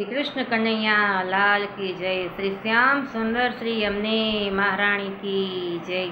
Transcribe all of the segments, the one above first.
શ્રી કૃષ્ણ કનૈયા લાલ કી જય। શ્રી શ્યામ સુંદર શ્રી અમને મહારાણી કી જય।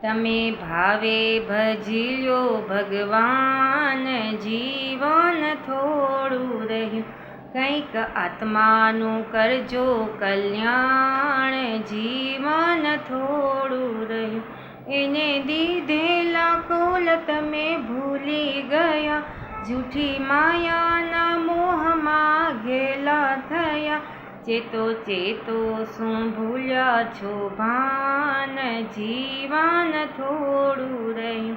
તમે ભાવે ભજી લ્યો ભગવાન, જીવન થોડું રહ્યું, કંઈક આત્માનું કરજો કલ્યાણ, જીવન થોડું રહ્યું। એને દીધેલા કોલ તમે ભૂલી ગયા, જૂઠી માયાના મોહમાં ઘેલા થયા। ચેતો ચેતો શું ભૂલ્યા છો ભાન, જીવન થોડું રહ્યું।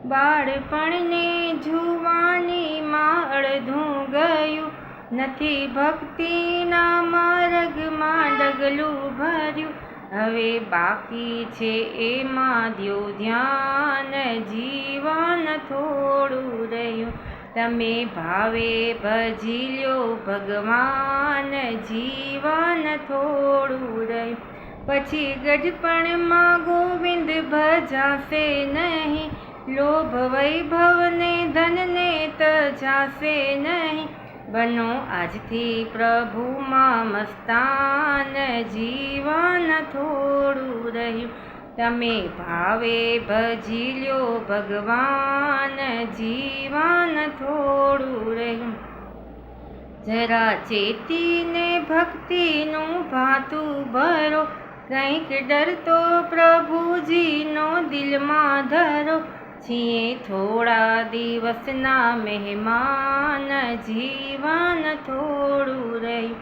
બાળપણને જુવાનીમાં અડધું ગયું, નથી ભક્તિના માર્ગમાં ડગલું ભર્યું। હવે બાકી છે એમાં દ્યો ધ્યાન, જીવન થોડું રહ્યું। તમે ભાવે ભજી લ્યો ભગવાન, જીવન થોડું રહ્યું। પછી ગઢપણમાં ગોવિંદ ભજાશે નહીં, લોભ વૈભવને ધનને તજાશે નહીં। બનો આજથી પ્રભુમાં મસ્તાન, જીવન થોડું રહ્યું। તમે ભાવે ભજી લ્યો ભગવાન, જીવન થોડું રહ્યું। જરા ચેતીને ભક્તિનું ભાતું ભરો, કંઈક ડર તો પ્રભુજીનો દિલમાં ધરો। છીએ થોડા દિવસના મહેમાન, જીવન થોડું રહ્યું।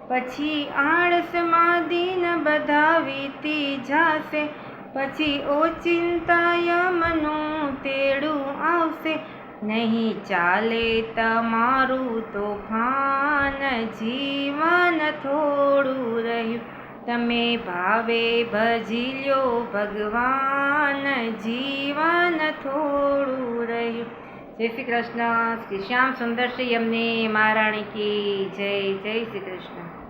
પછી આળસમાં દિન બધા વીતી જાશે, પછી ઓચિંતા યમનું તેડું આવશે। નહીં ચાલે તમારું તોફાન, જીવન થોડું રહ્યું। તમે ભાવે ભજી લ્યો ભગવાન, જીવન થોડું રહ્યું। જય શ્રી કૃષ્ણ। શ્રી શ્યામ સુંદર શ્રી અમને મહારાણી કી જય। જય શ્રી કૃષ્ણ।